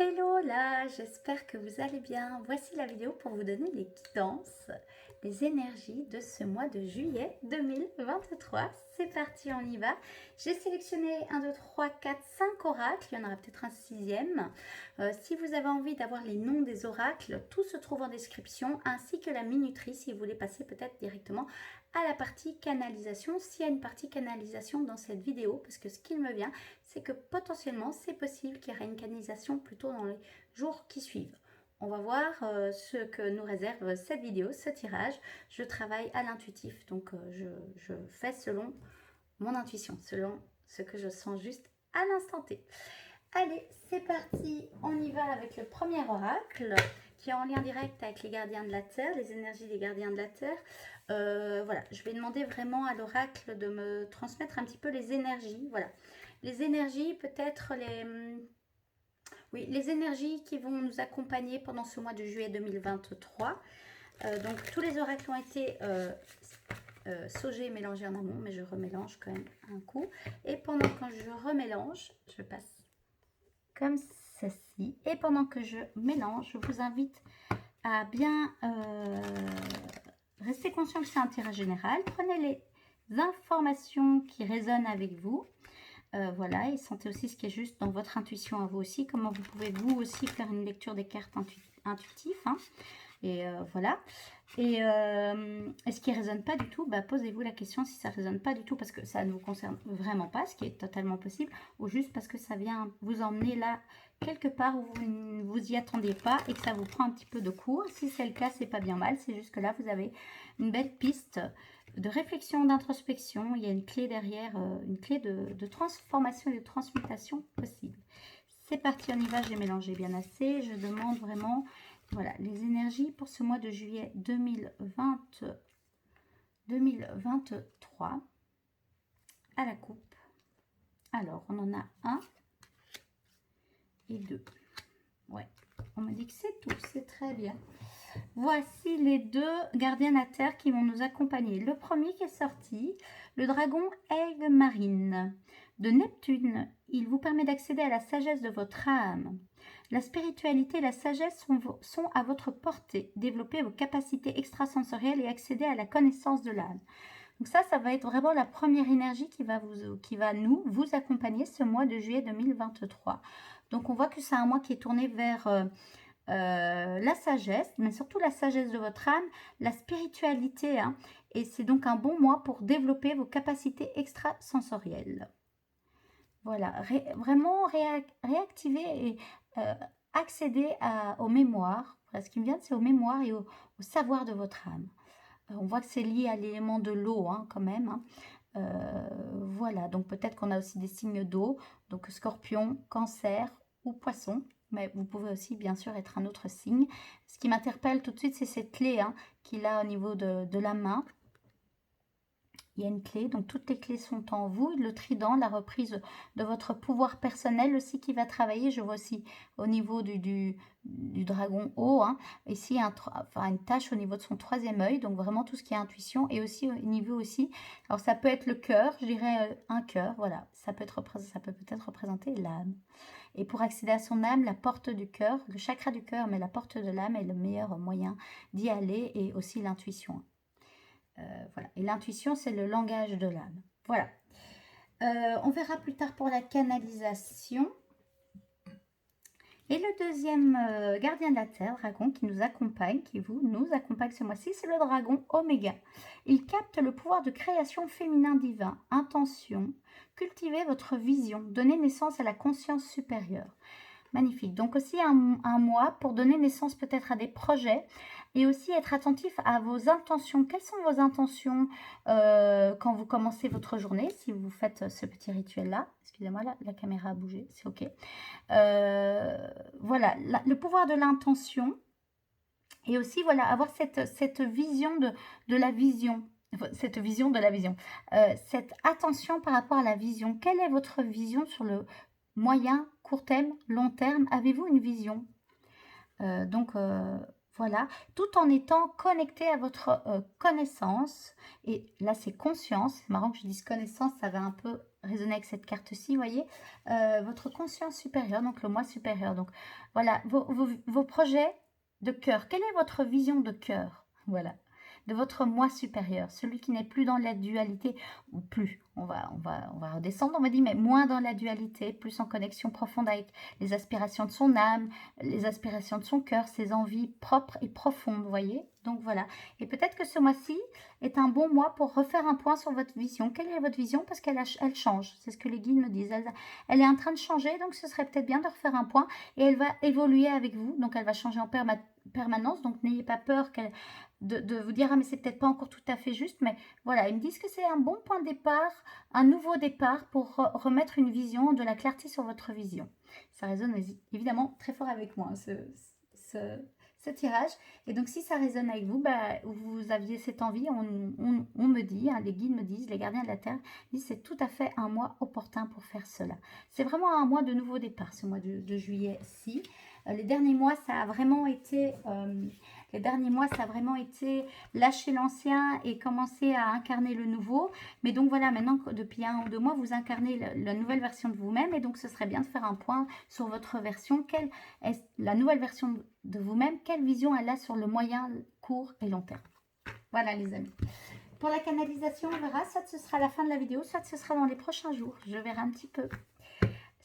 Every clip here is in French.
Hello là, j'espère que vous allez bien. Voici la vidéo pour vous donner les guidances, les énergies de ce mois de juillet 2023. C'est parti, on y va. J'ai sélectionné 1, 2, 3, 4, 5 oracles. Il y en aura peut-être un sixième. Si vous avez envie d'avoir les noms des oracles, tout se trouve en description, ainsi que la minuterie si vous voulez passer peut-être directement à la partie canalisation. S'il y a une partie canalisation dans cette vidéo, parce que ce qu'il me vient, c'est que potentiellement c'est possible qu'il y ait une canalisation plutôt dans les jours qui suivent. On va voir ce que nous réserve cette vidéo, ce tirage. Je travaille à l'intuitif, donc je fais selon mon intuition, selon ce que je sens juste à l'instant T. Allez, c'est parti, on y va avec le premier oracle qui est en lien direct avec les gardiens de la Terre, les énergies des gardiens de la Terre. Voilà, je vais demander vraiment à l'oracle de me transmettre un petit peu les énergies, voilà. Les énergies, peut-être les énergies qui vont nous accompagner pendant ce mois de juillet 2023. Donc, tous les oracles ont été saugés et mélangés en amont, mais je remélange quand même un coup. Et pendant que je remélange, je passe comme ceci. Et pendant que je mélange, je vous invite à bien rester conscient que c'est un tirage général. Prenez les informations qui résonnent avec vous. Voilà, et sentez aussi ce qui est juste dans votre intuition à vous aussi, comment vous pouvez vous aussi faire une lecture des cartes intuitives. Hein. Et voilà. Et ce qui ne résonne pas du tout, bah, posez-vous la question si ça ne résonne pas du tout parce que ça ne vous concerne vraiment pas, ce qui est totalement possible, ou juste parce que ça vient vous emmener là quelque part où vous ne vous y attendiez pas et que ça vous prend un petit peu de cours. Si c'est le cas, c'est pas bien mal, c'est juste que là, vous avez une belle piste de réflexion, d'introspection. Il y a une clé derrière, une clé de transformation et de transmutation possible. C'est parti, on y va, j'ai mélangé bien assez. Je demande vraiment... Voilà, les énergies pour ce mois de juillet 2023 à la coupe. Alors, on en a 1 et 2. Ouais, on me dit que c'est tout, c'est très bien. Voici les deux gardiens de la Terre qui vont nous accompagner. Le premier qui est sorti, le dragon Aigle Marine de Neptune. Il vous permet d'accéder à la sagesse de votre âme. La spiritualité et la sagesse sont à votre portée. Développez vos capacités extrasensorielles et accéder à la connaissance de l'âme. Donc ça va être vraiment la première énergie qui va vous accompagner ce mois de juillet 2023. Donc on voit que c'est un mois qui est tourné vers la sagesse, mais surtout la sagesse de votre âme, la spiritualité. Hein, et c'est donc un bon mois pour développer vos capacités extrasensorielles. Voilà, vraiment réactiver et accéder aux mémoires. Voilà, ce qui me vient, c'est aux mémoires et au savoir de votre âme. On voit que c'est lié à l'élément de l'eau, hein, quand même. Hein. Voilà, donc peut-être qu'on a aussi des signes d'eau, donc scorpion, cancer ou poisson. Mais vous pouvez aussi, bien sûr, être un autre signe. Ce qui m'interpelle tout de suite, c'est cette clé hein, qu'il a au niveau de la main. Il y a une clé, donc toutes les clés sont en vous. Le trident, la reprise de votre pouvoir personnel aussi qui va travailler. Je vois aussi au niveau du dragon haut, hein, ici une tâche au niveau de son troisième œil, donc vraiment tout ce qui est intuition. Et aussi au niveau aussi, alors ça peut être le cœur, je dirais un cœur, voilà. Ça peut peut-être représenter l'âme. Et pour accéder à son âme, la porte du cœur, le chakra du cœur, mais la porte de l'âme est le meilleur moyen d'y aller et aussi l'intuition. Voilà. Et l'intuition, c'est le langage de l'âme. Voilà. On verra plus tard pour la canalisation. Et le deuxième gardien de la Terre, dragon, qui nous accompagne, nous accompagne ce mois-ci, c'est le dragon Oméga. Il capte le pouvoir de création féminin divin. Intention, cultivez votre vision, donnez naissance à la conscience supérieure. Magnifique. Donc aussi un mois pour donner naissance peut-être à des projets et aussi être attentif à vos intentions. Quelles sont vos intentions quand vous commencez votre journée, si vous faites ce petit rituel-là? Excusez-moi, la caméra a bougé, c'est OK. Voilà, le pouvoir de l'intention et aussi voilà, avoir cette vision de la vision. Cette vision de la vision. Cette attention par rapport à la vision. Quelle est votre vision sur le moyen, court terme, long terme? Avez-vous une vision? Voilà, tout en étant connecté à votre connaissance. Et là, c'est conscience. C'est marrant que je dise connaissance, ça va un peu résonner avec cette carte-ci, vous voyez, votre conscience supérieure, donc le moi supérieur. Donc voilà, vos projets de cœur. Quelle est votre vision de cœur? Voilà, de votre moi supérieur, celui qui n'est plus dans la dualité, ou plus, on va redescendre, on m'a dit, mais moins dans la dualité, plus en connexion profonde avec les aspirations de son âme, les aspirations de son cœur, ses envies propres et profondes, vous voyez. Donc voilà, et peut-être que ce mois-ci est un bon mois pour refaire un point sur votre vision. Quelle est votre vision? Parce elle change, c'est ce que les guides me disent. Elle est en train de changer, donc ce serait peut-être bien de refaire un point, et elle va évoluer avec vous, donc elle va changer en permanence, donc n'ayez pas peur de vous dire, ah mais c'est peut-être pas encore tout à fait juste, mais voilà, ils me disent que c'est un bon point de départ, un nouveau départ pour remettre une vision, de la clarté sur votre vision. Ça résonne évidemment très fort avec moi, ce tirage. Et donc si ça résonne avec vous, vous aviez cette envie, on me dit, les guides me disent, les gardiens de la terre disent, c'est tout à fait un mois opportun pour faire cela. C'est vraiment un mois de nouveau départ, ce mois de juillet-ci. Les derniers mois, ça a vraiment été... lâcher l'ancien et commencer à incarner le nouveau. Mais donc voilà, maintenant, depuis 1 ou 2 mois, vous incarnez la nouvelle version de vous-même. Et donc, ce serait bien de faire un point sur votre version. Quelle est la nouvelle version de vous-même? Quelle vision elle a sur le moyen, court et long terme? Voilà, les amis. Pour la canalisation, on verra. Soit ce sera à la fin de la vidéo, soit ce sera dans les prochains jours. Je verrai un petit peu.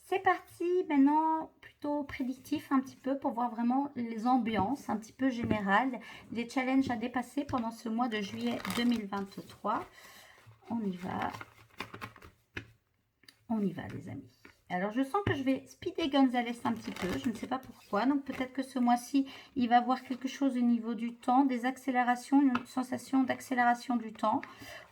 C'est parti, maintenant plutôt prédictif un petit peu pour voir vraiment les ambiances un petit peu générales, les challenges à dépasser pendant ce mois de juillet 2023. On y va. On y va les amis. Alors je sens que je vais speeder Gonzalez un petit peu, je ne sais pas pourquoi. Donc peut-être que ce mois-ci, il va voir quelque chose au niveau du temps, des accélérations, une sensation d'accélération du temps.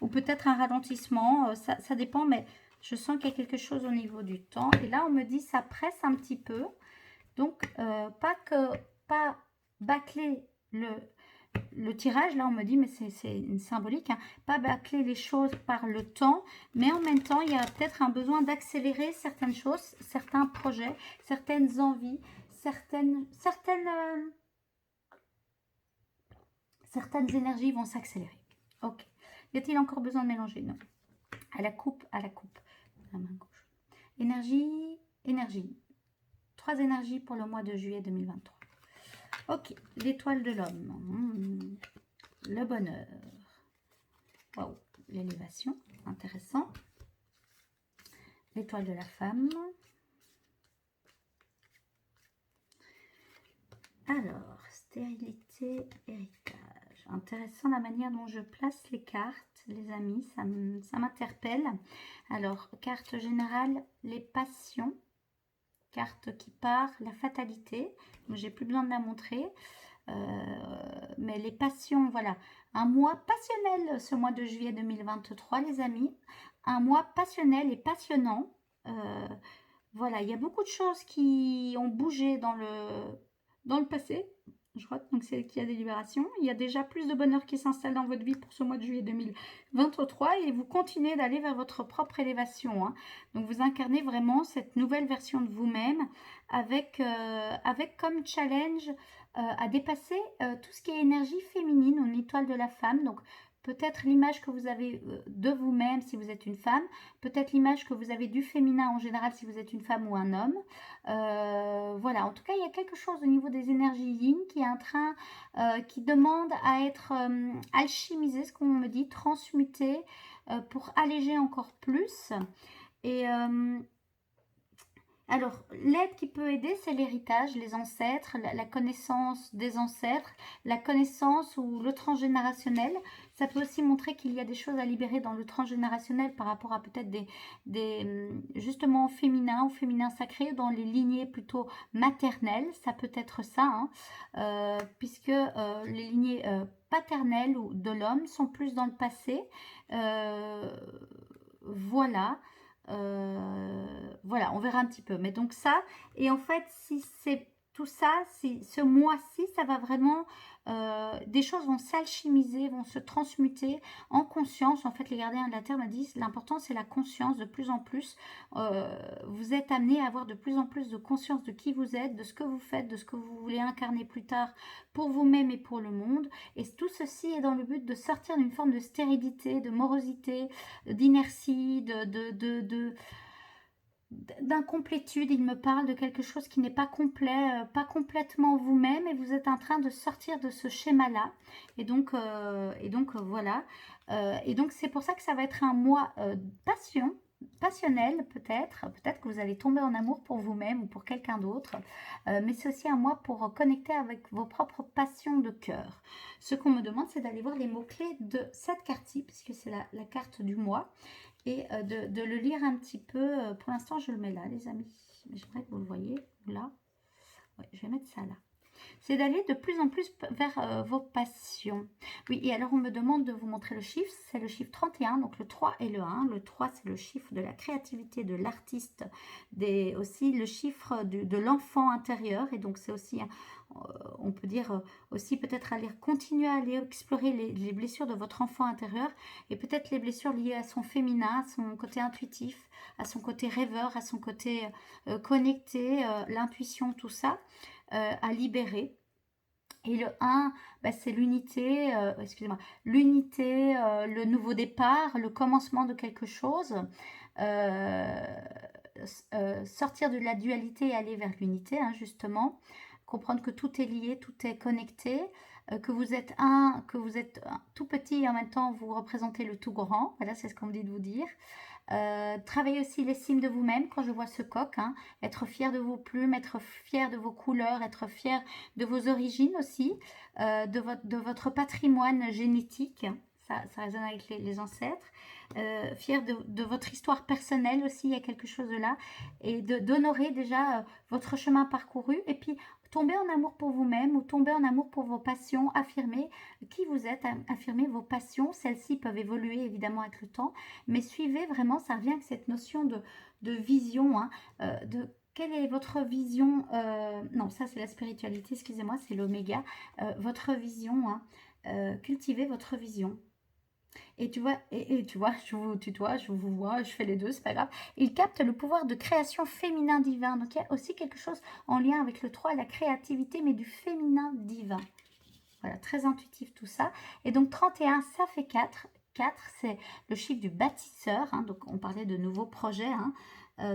Ou peut-être un ralentissement, ça dépend, mais... Je sens qu'il y a quelque chose au niveau du temps. Et là, on me dit ça presse un petit peu. Donc, pas bâcler le tirage. Là, on me dit, mais c'est une symbolique. Hein, pas bâcler les choses par le temps. Mais en même temps, il y a peut-être un besoin d'accélérer certaines choses, certains projets, certaines envies, certaines énergies vont s'accélérer. Ok. Y a-t-il encore besoin de mélanger? Non. À la coupe. La main gauche. Énergie. 3 énergies pour le mois de juillet 2023. Ok, l'étoile de l'homme. Le bonheur. Waouh, l'élévation, intéressant. L'étoile de la femme. Alors, stérilité, héritage. Intéressant la manière dont je place les cartes, les amis, ça m'interpelle. Alors, carte générale, les passions. Carte qui part, la fatalité. J'ai plus besoin de la montrer. Mais les passions, voilà. Un mois passionnel, ce mois de juillet 2023, les amis. Un mois passionnel et passionnant. Voilà, il y a beaucoup de choses qui ont bougé dans le passé. Je crois donc c'est qu'il y a des libérations. Il y a déjà plus de bonheur qui s'installe dans votre vie pour ce mois de juillet 2023 et vous continuez d'aller vers votre propre élévation. Hein. Donc vous incarnez vraiment cette nouvelle version de vous-même avec comme challenge à dépasser tout ce qui est énergie féminine ou une étoile de la femme. Donc peut-être l'image que vous avez de vous-même si vous êtes une femme, peut-être l'image que vous avez du féminin en général si vous êtes une femme ou un homme. Voilà, en tout cas, il y a quelque chose au niveau des énergies yin qui est en train, qui demande à être alchimisé, ce qu'on me dit, transmuté pour alléger encore plus. Et alors, l'aide qui peut aider, c'est l'héritage, les ancêtres, la connaissance des ancêtres, la connaissance ou le transgénérationnel. Ça peut aussi montrer qu'il y a des choses à libérer dans le transgénérationnel par rapport à peut-être justement féminin ou féminin sacré, dans les lignées plutôt maternelles. Ça peut être ça, hein, puisque les lignées paternelles ou de l'homme sont plus dans le passé. Voilà. Voilà, on verra un petit peu. Mais donc ça, et en fait, si c'est tout ça, ce mois-ci, ça va vraiment, des choses vont s'alchimiser, vont se transmuter en conscience. En fait, les gardiens de la Terre me disent, l'important, c'est la conscience de plus en plus. Vous êtes amené à avoir de plus en plus de conscience de qui vous êtes, de ce que vous faites, de ce que vous voulez incarner plus tard pour vous-même et pour le monde. Et tout ceci est dans le but de sortir d'une forme de stérilité, de morosité, d'inertie, d'incomplétude. Il me parle de quelque chose qui n'est pas complet, pas complètement vous-même, et vous êtes en train de sortir de ce schéma-là. Et donc, voilà. Et donc, c'est pour ça que ça va être un mois passionnel, peut-être que vous allez tomber en amour pour vous-même ou pour quelqu'un d'autre, mais c'est aussi un mois pour connecter avec vos propres passions de cœur. Ce qu'on me demande, c'est d'aller voir les mots-clés de cette carte-ci, puisque c'est la carte du mois, et de le lire un petit peu. Pour l'instant, je le mets là, les amis. J'aimerais que vous le voyez, là. Ouais, je vais mettre ça là. C'est d'aller de plus en plus vers vos passions. Oui, et alors on me demande de vous montrer le chiffre. C'est le chiffre 31, donc le 3 et le 1. Le 3, c'est le chiffre de la créativité de l'artiste, aussi le chiffre de l'enfant intérieur. Et donc c'est aussi, on peut dire aussi peut-être continuer à aller explorer les blessures de votre enfant intérieur, et peut-être les blessures liées à son féminin, à son côté intuitif, à son côté rêveur, à son côté connecté, l'intuition, tout ça. À libérer. Et le 1, bah, c'est l'unité, excusez-moi, l'unité, le nouveau départ, le commencement de quelque chose, sortir de la dualité et aller vers l'unité, hein, justement, comprendre que tout est lié, tout est connecté, que vous êtes tout petit et en même temps vous représentez le tout grand. Voilà, c'est ce qu'on me dit de vous dire. Travaillez aussi l'estime de vous-même. Quand je vois ce coq, hein, être fier de vos plumes, être fier de vos couleurs, être fier de vos origines aussi, de votre patrimoine génétique. Ça résonne avec les ancêtres. Fier de votre histoire personnelle aussi, il y a quelque chose de là. Et d'honorer déjà votre chemin parcouru. Et puis, tomber en amour pour vous-même ou tomber en amour pour vos passions. Affirmer qui vous êtes, affirmer vos passions. Celles-ci peuvent évoluer évidemment avec le temps. Mais suivez vraiment, ça revient avec cette notion de vision, hein, de quelle est votre vision. Non, ça c'est la spiritualité, excusez-moi, c'est l'oméga. Votre vision, hein, cultivez votre vision. Et tu vois, je vous tutoie, je vous vois, je fais les deux, c'est pas grave. Il capte le pouvoir de création féminin divin. Donc il y a aussi quelque chose en lien avec le 3, la créativité, mais du féminin divin. Voilà, très intuitif tout ça. Et donc 31, ça fait 4. 4, c'est le chiffre du bâtisseur. Hein, donc on parlait de nouveaux projets. Hein,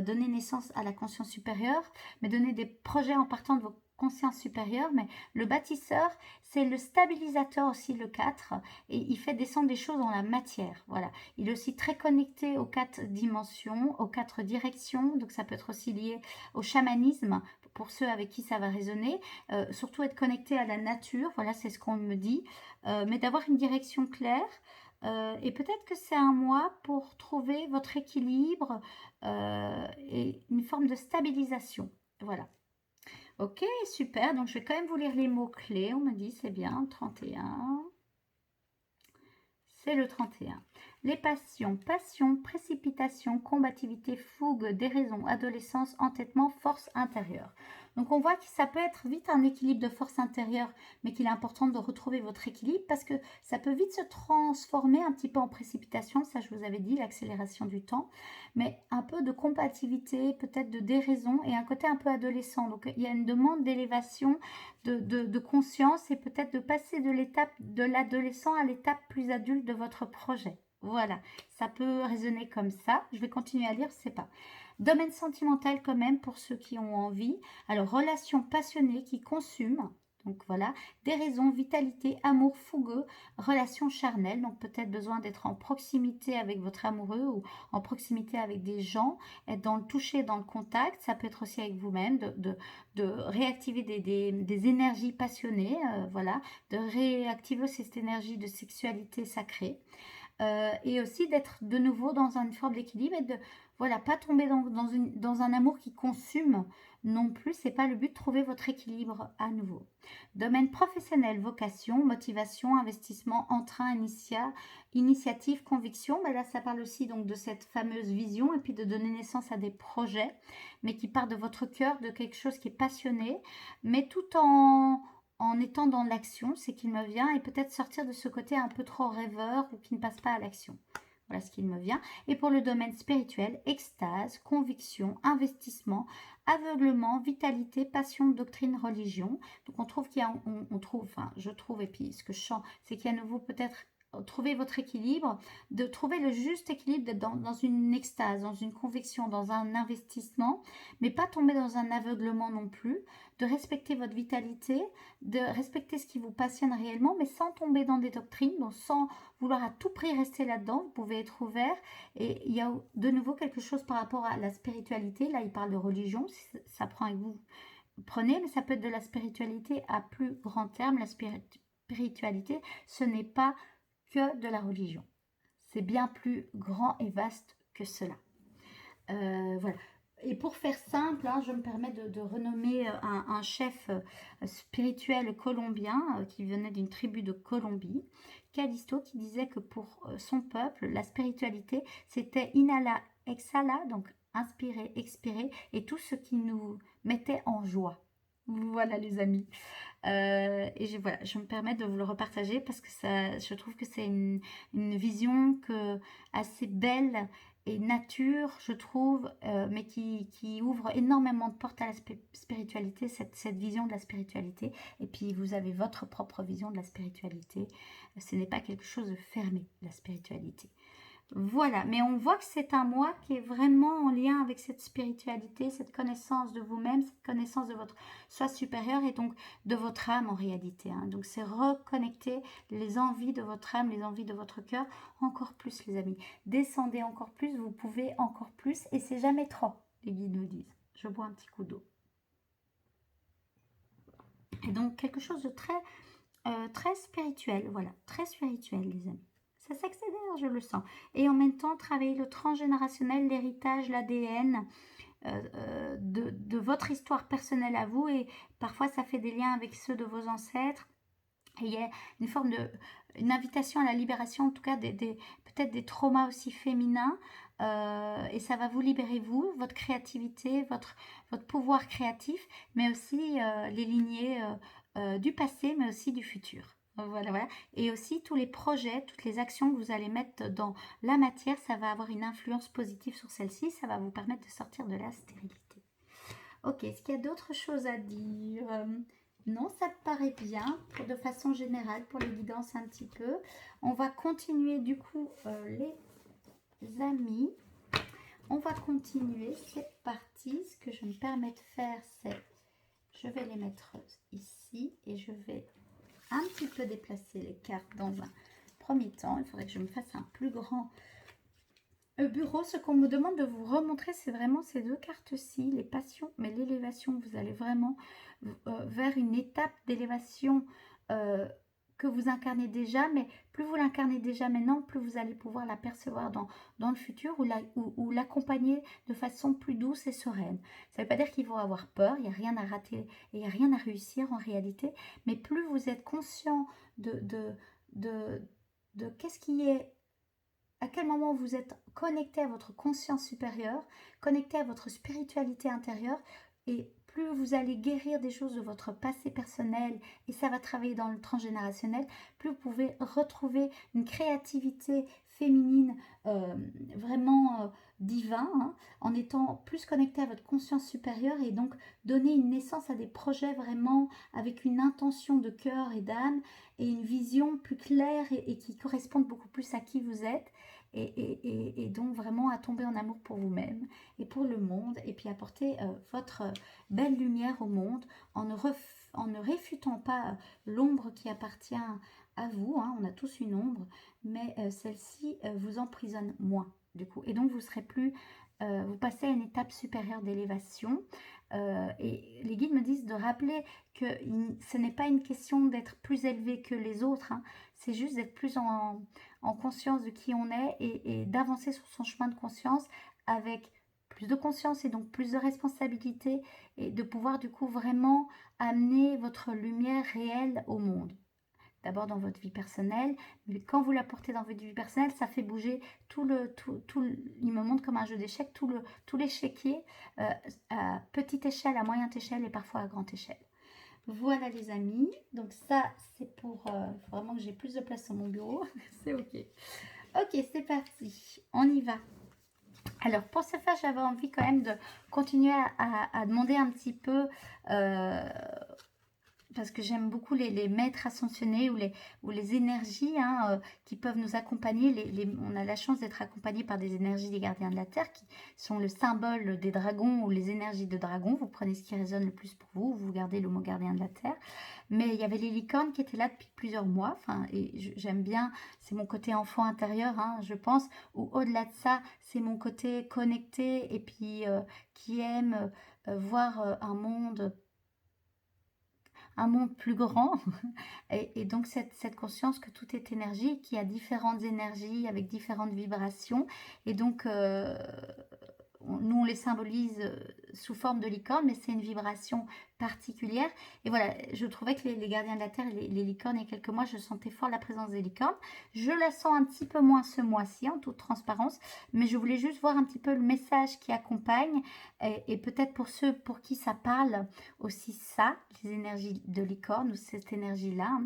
donner naissance à la conscience supérieure, mais donner des projets en partant de vos consciences supérieures. Mais le bâtisseur, c'est le stabilisateur aussi, le 4, et il fait descendre des choses dans la matière. Voilà. Il est aussi très connecté aux 4 dimensions, aux 4 directions. Donc ça peut être aussi lié au chamanisme, pour ceux avec qui ça va résonner. Surtout être connecté à la nature, voilà, c'est ce qu'on me dit. Mais d'avoir une direction claire. Et peut-être que c'est un mois pour trouver votre équilibre et une forme de stabilisation. Voilà. Ok, super. Donc, je vais quand même vous lire les mots-clés. On me dit, c'est bien, 31. C'est le 31. Les passions, passion, précipitation, combativité, fougue, déraison, adolescence, entêtement, force intérieure. Donc on voit que ça peut être vite un équilibre de force intérieure, mais qu'il est important de retrouver votre équilibre parce que ça peut vite se transformer un petit peu en précipitation, ça je vous avais dit, l'accélération du temps, mais un peu de combativité, peut-être de déraison et un côté un peu adolescent. Donc il y a une demande d'élévation, de conscience et peut-être de passer de l'étape de l'adolescent à l'étape plus adulte de votre projet. Voilà, ça peut résonner comme ça. Je vais continuer à lire, je sais pas. Domaine sentimental quand même pour ceux qui ont envie. Alors, relation passionnée qui consume. Donc voilà, déraison, vitalité, amour fougueux, relation charnelle. Donc peut-être besoin d'être en proximité avec votre amoureux ou en proximité avec des gens, être dans le toucher, dans le contact. Ça peut être aussi avec vous-même, de réactiver des énergies passionnées. Voilà, de réactiver aussi cette énergie de sexualité sacrée. Et aussi d'être de nouveau dans une forme d'équilibre et de Voilà, pas tomber dans un amour qui consume non plus, c'est pas le but, trouver votre équilibre à nouveau. Domaine professionnel, vocation, motivation, investissement, entrain, initiative, conviction. Ben là, ça parle aussi donc de cette fameuse vision et puis de donner naissance à des projets, mais qui partent de votre cœur, de quelque chose qui est passionné, mais tout en étant dans l'action, c'est qu'il me vient, et peut-être sortir de ce côté un peu trop rêveur ou qui ne passe pas à l'action. Voilà ce qu'il me vient. Et pour le domaine spirituel, extase, conviction, investissement, aveuglement, vitalité, passion, doctrine, religion. Donc on trouve qu'il y a, on trouve, enfin je trouve, et puis ce que je sens, c'est qu'il y a à nouveau peut-être trouver votre équilibre, de trouver le juste équilibre, d'être dans une extase, dans une conviction, dans un investissement, mais pas tomber dans un aveuglement non plus, de respecter votre vitalité, de respecter ce qui vous passionne réellement, mais sans tomber dans des doctrines, donc sans vouloir à tout prix rester là-dedans. Vous pouvez être ouvert, et il y a de nouveau quelque chose par rapport à la spiritualité. Là, il parle de religion, ça prend avec vous, prenez, mais ça peut être de la spiritualité à plus grand terme. La spiritualité, ce n'est pas que de la religion. C'est bien plus grand et vaste que cela. Voilà. Et pour faire simple, hein, je me permets de renommer un chef spirituel colombien qui venait d'une tribu de Colombie, Callisto, qui disait que pour son peuple, la spiritualité, c'était inhala, exhala, donc inspirer, expirer, et tout ce qui nous mettait en joie. Voilà les amis. Voilà, je me permets de vous le repartager parce que je trouve que c'est une vision assez belle et nature, je trouve, mais qui ouvre énormément de portes à la spiritualité, cette vision de la spiritualité. Et puis vous avez votre propre vision de la spiritualité. Ce n'est pas quelque chose de fermé, la spiritualité. Voilà, mais on voit que c'est un moi qui est vraiment en lien avec cette spiritualité, cette connaissance de vous-même, cette connaissance de votre soi supérieur et donc de votre âme en réalité. Hein. Donc c'est reconnecter les envies de votre âme, les envies de votre cœur encore plus les amis. Descendez encore plus, vous pouvez encore plus et c'est jamais trop, les guides nous disent. Je bois un petit coup d'eau. Et donc quelque chose de très spirituel, voilà, très spirituel les amis. Ça s'accélère, je le sens. Et en même temps, travailler le transgénérationnel, l'héritage, l'ADN de votre histoire personnelle à vous. Et parfois, ça fait des liens avec ceux de vos ancêtres. Et il y a une forme une invitation à la libération, en tout cas, peut-être des traumas aussi féminins. Et ça va vous libérer, vous, votre créativité, votre pouvoir créatif, mais aussi les lignées du passé, mais aussi du futur. Voilà, voilà. Et aussi tous les projets, toutes les actions que vous allez mettre dans la matière, ça va avoir une influence positive sur celle-ci. Ça va vous permettre de sortir de la stérilité. Ok, est-ce qu'il y a d'autres choses à dire? Non, ça te paraît bien, de façon générale, pour les guidances un petit peu. On va continuer du coup, les amis. On va continuer, c'est parti. Ce que je me permets de faire, c'est, je vais les mettre ici et je vais un petit peu déplacer les cartes dans un premier temps. Il faudrait que je me fasse un plus grand bureau. Ce qu'on me demande de vous remontrer, c'est vraiment ces deux cartes-ci, les passions, mais l'élévation. Vous allez vraiment vers une étape d'élévation que vous incarnez déjà, mais plus vous l'incarnez déjà maintenant, plus vous allez pouvoir l'apercevoir dans le futur ou l'accompagner de façon plus douce et sereine. Ça ne veut pas dire qu'ils vont avoir peur, il n'y a rien à rater et il n'y a rien à réussir en réalité, mais plus vous êtes conscient de qu'est-ce qui est, à quel moment vous êtes connecté à votre conscience supérieure, connecté à votre spiritualité intérieure, et plus vous allez guérir des choses de votre passé personnel, et ça va travailler dans le transgénérationnel, plus vous pouvez retrouver une créativité féminine vraiment divin, hein, en étant plus connecté à votre conscience supérieure, et donc donner une naissance à des projets vraiment avec une intention de cœur et d'âme, et une vision plus claire et qui correspondent beaucoup plus à qui vous êtes. Et donc vraiment à tomber en amour pour vous-même et pour le monde, et puis apporter votre belle lumière au monde en ne réfutant pas l'ombre qui appartient à vous, hein. On a tous une ombre, mais celle-ci vous emprisonne moins du coup, et donc vous serez plus, vous passez à une étape supérieure d'élévation. Et les guides me disent de rappeler que ce n'est pas une question d'être plus élevé que les autres, hein. C'est juste d'être plus en conscience de qui on est et d'avancer sur son chemin de conscience avec plus de conscience et donc plus de responsabilité et de pouvoir du coup vraiment amener votre lumière réelle au monde. D'abord dans votre vie personnelle, mais quand vous la portez dans votre vie personnelle, ça fait bouger il me montre comme un jeu d'échecs, tout l'échiquier à petite échelle, à moyenne échelle et parfois à grande échelle. Voilà les amis, donc ça c'est pour vraiment que j'ai plus de place sur mon bureau, c'est ok. Ok, c'est parti, on y va. Alors pour ce faire, j'avais envie quand même de continuer à demander un petit peu, parce que j'aime beaucoup les maîtres ascensionnés ou les énergies qui peuvent nous accompagner. On a la chance d'être accompagné par des énergies des gardiens de la Terre qui sont le symbole des dragons ou les énergies de dragons. Vous prenez ce qui résonne le plus pour vous, vous gardez le mot gardien de la Terre. Mais il y avait les licornes qui étaient là depuis plusieurs mois. Et j'aime bien, c'est mon côté enfant intérieur, je pense. Ou au-delà de ça, c'est mon côté connecté et puis qui aime voir un monde plus grand et donc cette conscience que tout est énergie, qu'il y a différentes énergies avec différentes vibrations et donc nous on les symbolise sous forme de licorne, mais c'est une vibration particulière et voilà, je trouvais que les gardiens de la Terre, les licornes, il y a quelques mois je sentais fort la présence des licornes. Je la sens un petit peu moins ce mois-ci en toute transparence, mais je voulais juste voir un petit peu le message qui accompagne et peut-être pour ceux pour qui ça parle aussi, ça, les énergies de licorne ou cette énergie-là,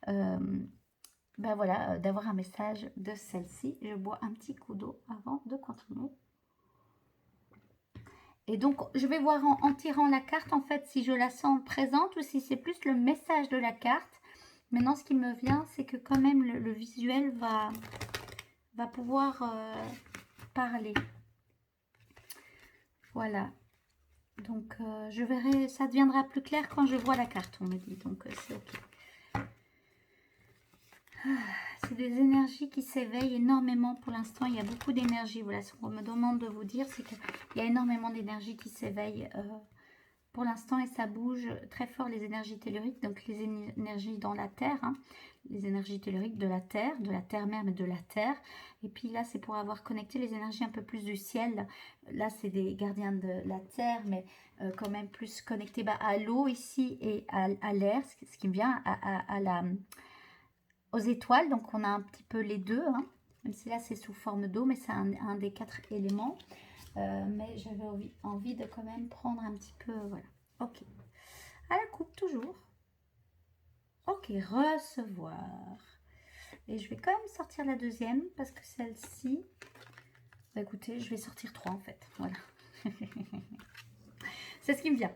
ben voilà, d'avoir un message de celle-ci. Je bois un petit coup d'eau avant de continuer. Et donc, je vais voir en tirant la carte, en fait, si je la sens présente ou si c'est plus le message de la carte. Maintenant, ce qui me vient, c'est que quand même, le visuel va pouvoir parler. Voilà. Donc, je verrai, ça deviendra plus clair quand je vois la carte, on me dit. Donc, c'est ok. C'est des énergies qui s'éveillent énormément pour l'instant. Il y a beaucoup d'énergie. Voilà, ce qu'on me demande de vous dire, c'est qu'il y a énormément d'énergie qui s'éveille pour l'instant et ça bouge très fort, les énergies telluriques, donc les énergies dans la Terre, les énergies telluriques de la Terre mère, mais de la Terre. Et puis là, c'est pour avoir connecté les énergies un peu plus du ciel. Là, c'est des gardiens de la Terre, mais quand même plus connectés à l'eau ici et à l'air, ce qui me vient aux étoiles. Donc, on a un petit peu les deux, même si là, c'est sous forme d'eau, mais c'est un des 4 éléments. Mais j'avais envie de quand même prendre un petit peu, voilà. Ok. À la coupe, toujours. Ok, recevoir. Et je vais quand même sortir la deuxième, parce que celle-ci, bah écoutez, je vais sortir 3 en fait. Voilà. C'est ce qui me vient.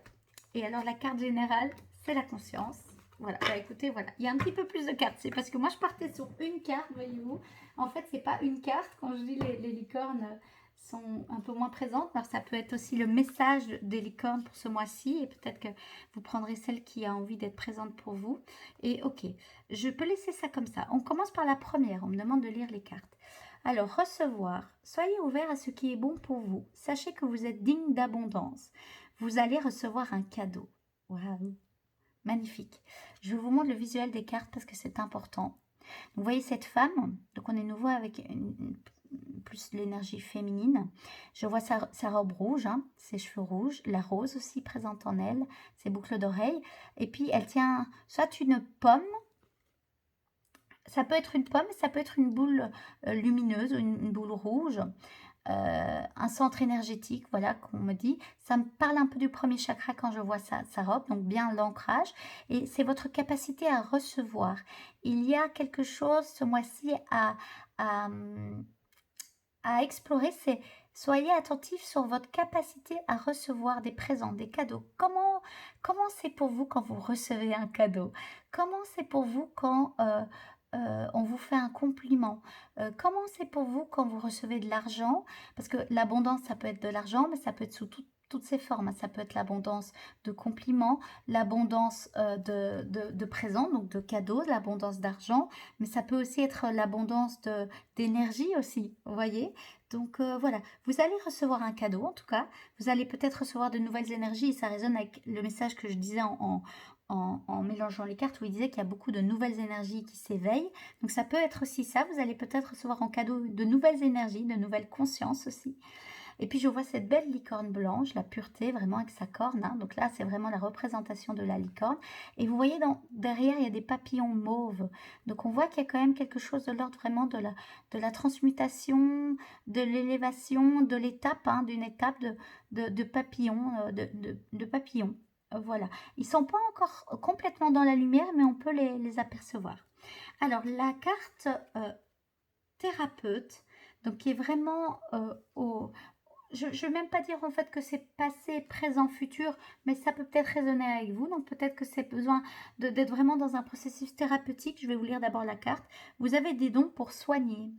Et alors, la carte générale, c'est la conscience. Voilà, bah écoutez, voilà. Il y a un petit peu plus de cartes. C'est parce que moi, je partais sur une carte, voyez-vous. En fait, c'est pas une carte. Quand je dis les licornes sont un peu moins présentes, alors ça peut être aussi le message des licornes pour ce mois-ci. Et peut-être que vous prendrez celle qui a envie d'être présente pour vous. Et ok, je peux laisser ça comme ça. On commence par la première. On me demande de lire les cartes. Alors, recevoir. Soyez ouvert à ce qui est bon pour vous. Sachez que vous êtes digne d'abondance. Vous allez recevoir un cadeau. Waouh! Magnifique. Je vous montre le visuel des cartes parce que c'est important. Vous voyez cette femme, donc on est nouveau avec plus l'énergie féminine. Je vois sa robe rouge, ses cheveux rouges, la rose aussi présente en elle, ses boucles d'oreilles. Et puis elle tient soit une pomme, ça peut être une pomme, ça peut être une boule lumineuse, une boule rouge. Un centre énergétique, voilà, qu'on me dit. Ça me parle un peu du premier chakra quand je vois sa robe, donc bien l'ancrage. Et c'est votre capacité à recevoir. Il y a quelque chose ce mois-ci à explorer, c'est soyez attentif sur votre capacité à recevoir des présents, des cadeaux. Comment c'est pour vous quand vous recevez un cadeau? Comment c'est pour vous quand on vous fait un compliment? Comment c'est pour vous quand vous recevez de l'argent? Parce que l'abondance, ça peut être de l'argent, mais ça peut être sous toutes ses formes. Ça peut être l'abondance de compliments, l'abondance de présents, donc de cadeaux, l'abondance d'argent, mais ça peut aussi être l'abondance d'énergie aussi, vous voyez? Donc voilà, vous allez recevoir un cadeau en tout cas, vous allez peut-être recevoir de nouvelles énergies, et ça résonne avec le message que je disais en mélangeant les cartes, où il disait qu'il y a beaucoup de nouvelles énergies qui s'éveillent. Donc ça peut être aussi ça, vous allez peut-être recevoir en cadeau de nouvelles énergies, de nouvelles consciences aussi. Et puis je vois cette belle licorne blanche, la pureté vraiment avec sa corne, hein. Donc là c'est vraiment la représentation de la licorne. Et vous voyez derrière il y a des papillons mauves. Donc on voit qu'il y a quand même quelque chose de l'ordre vraiment de la transmutation, de l'élévation, de l'étape, hein, d'une étape de papillons, de papillons. Voilà. Ils ne sont pas encore complètement dans la lumière, mais on peut les apercevoir. Alors la carte thérapeute, donc qui est vraiment je ne vais même pas dire en fait que c'est passé, présent, futur, mais ça peut peut-être résonner avec vous. Donc peut-être que c'est besoin d'être vraiment dans un processus thérapeutique. Je vais vous lire d'abord la carte. Vous avez des dons pour soigner.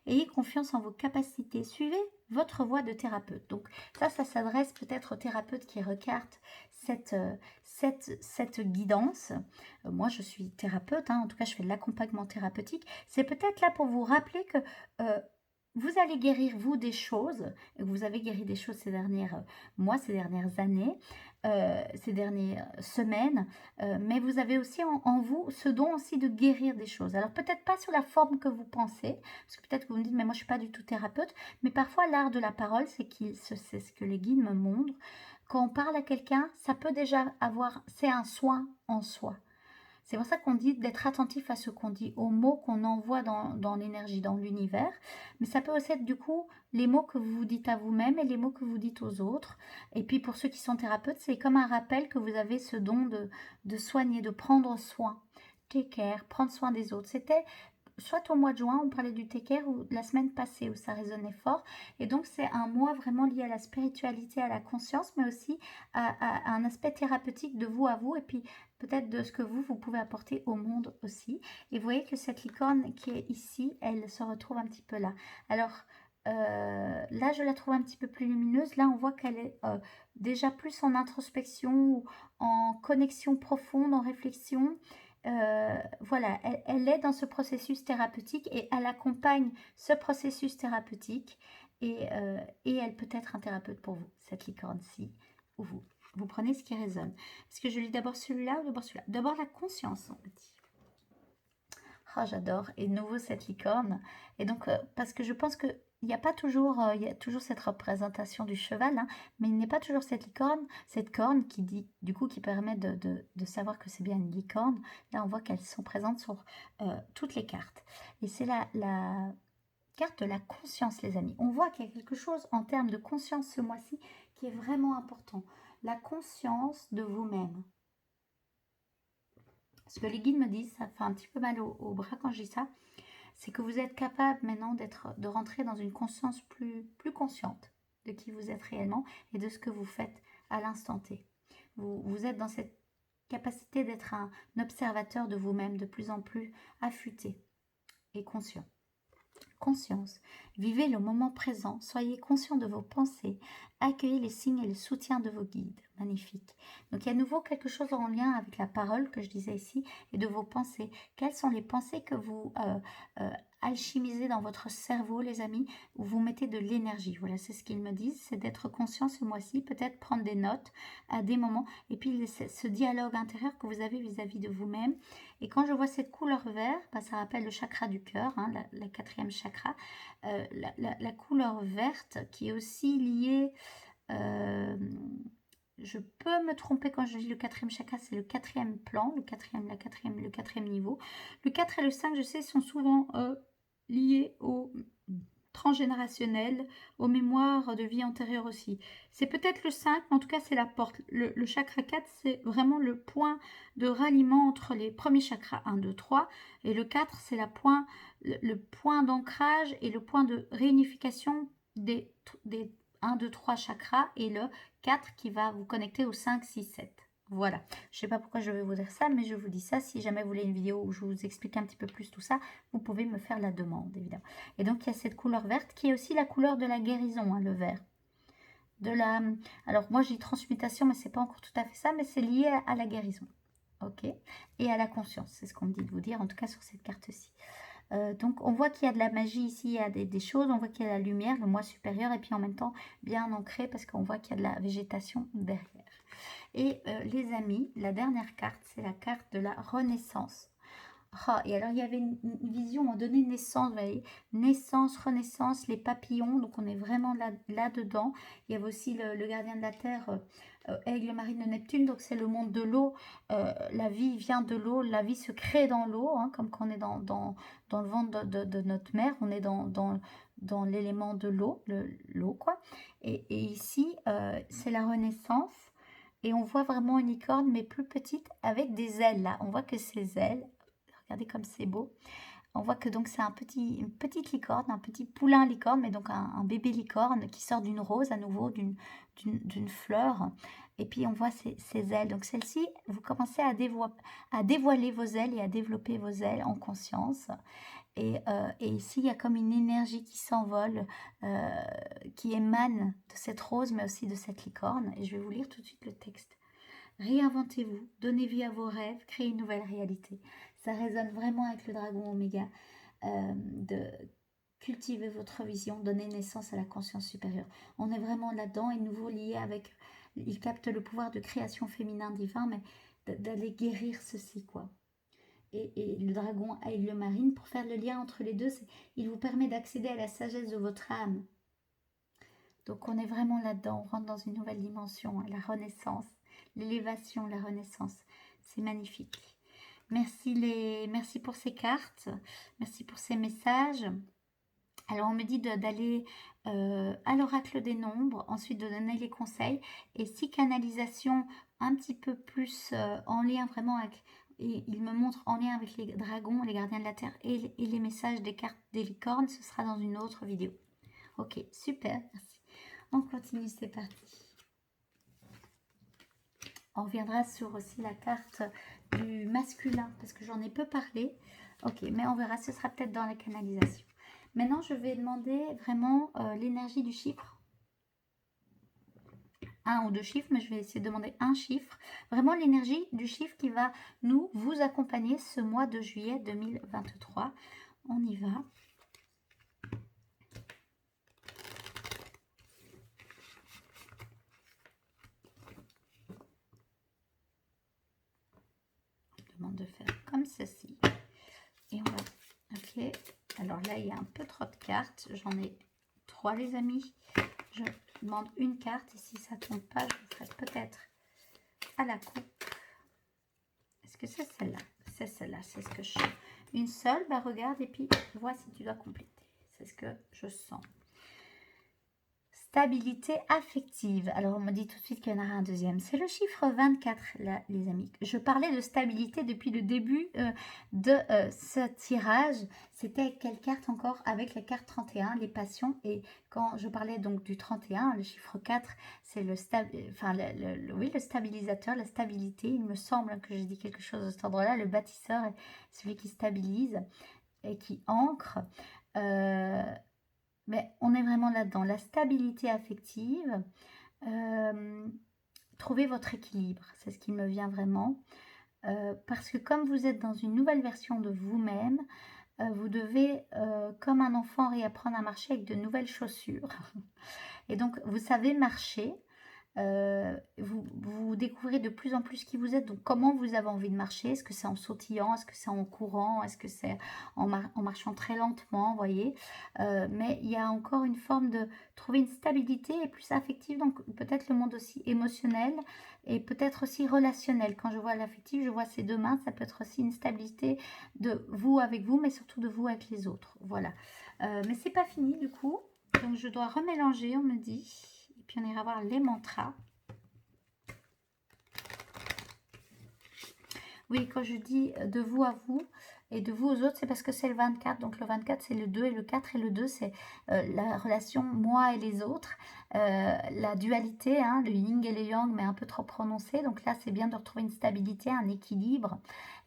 Ayez confiance en vos capacités. Suivez votre voie de thérapeute. Donc ça s'adresse peut-être aux thérapeutes qui regardent cette guidance. Moi, je suis thérapeute, hein, en tout cas, je fais de l'accompagnement thérapeutique. C'est peut-être là pour vous rappeler que vous allez guérir, vous, des choses. Vous avez guéri des choses ces derniers mois, ces dernières années, ces dernières semaines. Mais vous avez aussi en vous ce don aussi de guérir des choses. Alors, peut-être pas sous la forme que vous pensez, parce que peut-être que vous me dites, mais moi, je ne suis pas du tout thérapeute. Mais parfois, l'art de la parole, c'est ce que les guides me montrent. Quand on parle à quelqu'un, ça peut déjà c'est un soin en soi. C'est pour ça qu'on dit d'être attentif à ce qu'on dit, aux mots qu'on envoie dans l'énergie, dans l'univers. Mais ça peut aussi être du coup les mots que vous vous dites à vous-même et les mots que vous dites aux autres. Et puis pour ceux qui sont thérapeutes, c'est comme un rappel que vous avez ce don de soigner, de prendre soin. Take care, prendre soin des autres. C'était soit au mois de juin, on parlait du take care, ou la semaine passée où ça résonnait fort. Et donc c'est un mois vraiment lié à la spiritualité, à la conscience, mais aussi à un aspect thérapeutique de vous à vous. Et puis peut-être de ce que vous pouvez apporter au monde aussi. Et vous voyez que cette licorne qui est ici, elle se retrouve un petit peu là. Alors, là, je la trouve un petit peu plus lumineuse. Là, on voit qu'elle est déjà plus en introspection, ou en connexion profonde, en réflexion. Voilà, elle est dans ce processus thérapeutique et elle accompagne ce processus thérapeutique. Et elle peut être un thérapeute pour vous, cette licorne-ci, ou vous. Vous prenez ce qui résonne. Est-ce que je lis d'abord celui-là ou d'abord celui-là? D'abord la conscience, on me dit. Oh, j'adore. Et de nouveau cette licorne. Et donc, parce que je pense qu'il n'y a pas toujours, il y a toujours cette représentation du cheval, hein, mais il n'est pas toujours cette corne qui dit, du coup, qui permet de savoir que c'est bien une licorne. Là, on voit qu'elles sont présentes sur toutes les cartes. Et c'est la carte de la conscience, les amis. On voit qu'il y a quelque chose en termes de conscience ce mois-ci qui est vraiment important. La conscience de vous-même. Ce que les guides me disent, ça fait un petit peu mal au bras quand je dis ça, c'est que vous êtes capable maintenant de rentrer dans une conscience plus consciente de qui vous êtes réellement et de ce que vous faites à l'instant T. Vous êtes dans cette capacité d'être un observateur de vous-même de plus en plus affûté et conscient. Conscience. Vivez le moment présent, soyez conscient de vos pensées, accueillez les signes et le soutien de vos guides. Magnifique. Donc il y a à nouveau quelque chose en lien avec la parole que je disais ici et de vos pensées. Quelles sont les pensées que vous alchimisez dans votre cerveau, les amis, où vous mettez de l'énergie? Voilà, c'est ce qu'ils me disent, c'est d'être conscient ce mois-ci, peut-être prendre des notes à des moments, et puis ce dialogue intérieur que vous avez vis-à-vis de vous-même. Et quand je vois cette couleur vert, ça rappelle le chakra du cœur, hein, la quatrième chakra, la couleur verte qui est aussi liée... je peux me tromper quand je dis le quatrième chakra, c'est le quatrième plan, le quatrième niveau. Le 4 et le 5, je sais, sont souvent liés au transgénérationnel, aux mémoires de vie antérieure aussi. C'est peut-être le 5, mais en tout cas c'est la porte. Le chakra 4, c'est vraiment le point de ralliement entre les premiers chakras 1, 2, 3. Et le 4, c'est le point d'ancrage et le point de réunification des 1, 2, 3 chakras, et le 4 qui va vous connecter au 5, 6, 7. Voilà, je ne sais pas pourquoi je vais vous dire ça, mais je vous dis ça. Si jamais vous voulez une vidéo où je vous explique un petit peu plus tout ça, vous pouvez me faire la demande, évidemment. Et donc, il y a cette couleur verte qui est aussi la couleur de la guérison, hein, le vert. Alors, moi, j'ai transmutation, mais ce n'est pas encore tout à fait ça, mais c'est lié à la guérison. Ok. Et à la conscience, c'est ce qu'on me dit de vous dire, en tout cas sur cette carte-ci. Donc on voit qu'il y a de la magie ici, il y a des choses, on voit qu'il y a la lumière, le moi supérieur, et puis en même temps bien ancré parce qu'on voit qu'il y a de la végétation derrière. Et les amis, la dernière carte, c'est la carte de la renaissance. Ah, et alors, il y avait une vision, on donnait naissance, vous voyez, naissance, renaissance, les papillons, donc on est vraiment là-dedans. Il y avait aussi le gardien de la Terre, Aigle marine de Neptune, donc c'est le monde de l'eau. La vie vient de l'eau, la vie se crée dans l'eau, hein, comme quand on est dans le ventre de notre mère, on est dans l'élément de l'eau, l'eau, quoi. Et ici, c'est la renaissance. Et on voit vraiment une licorne, mais plus petite, avec des ailes, là. On voit que ces ailes, regardez comme c'est beau. On voit que donc c'est une petite licorne, un petit poulain licorne, mais donc un bébé licorne qui sort d'une rose à nouveau, d'une fleur. Et puis on voit ses ailes. Donc celle-ci, vous commencez à dévoiler vos ailes et à développer vos ailes en conscience. Et ici, il y a comme une énergie qui s'envole, qui émane de cette rose, mais aussi de cette licorne. Et je vais vous lire tout de suite le texte. Réinventez-vous, donnez vie à vos rêves, créez une nouvelle réalité. Ça résonne vraiment avec le dragon Oméga, de cultiver votre vision, donner naissance à la conscience supérieure. On est vraiment là-dedans et nouveau lié avec, il capte le pouvoir de création féminin divin, mais d'aller guérir ceci, quoi. Et le dragon aigle marine, pour faire le lien entre les deux, il vous permet d'accéder à la sagesse de votre âme. Donc on est vraiment là-dedans, on rentre dans une nouvelle dimension, la renaissance, l'élévation, la renaissance. C'est magnifique. Merci pour ces cartes, merci pour ces messages. Alors on me dit d'aller à l'oracle des nombres, ensuite de donner les conseils, et 6 canalisations un petit peu plus en lien vraiment avec, et il me montre en lien avec les dragons, les gardiens de la terre et les messages des cartes des licornes, ce sera dans une autre vidéo. Ok, super, merci. On continue, c'est parti. On reviendra sur aussi la carte du masculin, parce que j'en ai peu parlé. Ok, mais on verra, ce sera peut-être dans la canalisation. Maintenant, je vais demander vraiment l'énergie du chiffre. 1 ou 2 chiffres, mais je vais essayer de demander un chiffre. Vraiment l'énergie du chiffre qui va vous accompagner ce mois de juillet 2023. On y va. On demande de faire comme ceci. Et on va... Ok. Alors là, il y a un peu trop de cartes. J'en ai 3, les amis. Je demande une carte et si ça ne tombe pas, je vous ferai peut-être à la coupe. Est-ce que c'est celle-là? C'est celle-là, c'est ce que je sens. Une seule, bah regarde et puis vois si tu dois compléter. C'est ce que je sens. Stabilité affective. Alors, on me dit tout de suite qu'il y en aura un deuxième. C'est le chiffre 24, là, les amis. Je parlais de stabilité depuis le début de ce tirage. C'était avec quelle carte encore? Avec la carte 31, les passions. Et quand je parlais donc du 31, le chiffre 4, c'est le stabilisateur, la stabilité. Il me semble que j'ai dit quelque chose de cet endroit-là. Le bâtisseur est celui qui stabilise et qui ancre. Mais on est vraiment là-dedans. La stabilité affective, trouvez votre équilibre, c'est ce qui me vient vraiment. Parce que comme vous êtes dans une nouvelle version de vous-même, vous devez, comme un enfant, réapprendre à marcher avec de nouvelles chaussures. Et donc, vous savez marcher. Vous découvrez de plus en plus qui vous êtes, donc comment vous avez envie de marcher, est-ce que c'est en sautillant, est-ce que c'est en courant, est-ce que c'est en marchant très lentement, vous voyez, mais il y a encore une forme de trouver une stabilité et plus affective, donc peut-être le monde aussi émotionnel et peut-être aussi relationnel. Quand je vois l'affectif, je vois ces deux mains, ça peut être aussi une stabilité de vous avec vous, mais surtout de vous avec les autres, voilà. Mais c'est pas fini du coup, donc je dois remélanger, on me dit. Puis on ira voir les mantras. Oui, quand je dis de vous à vous et de vous aux autres, c'est parce que c'est le 24. Donc le 24, c'est le 2 et le 4. Et le 2, c'est la relation moi et les autres. La dualité, hein, le yin et le yang, mais un peu trop prononcé. Donc là, c'est bien de retrouver une stabilité, un équilibre.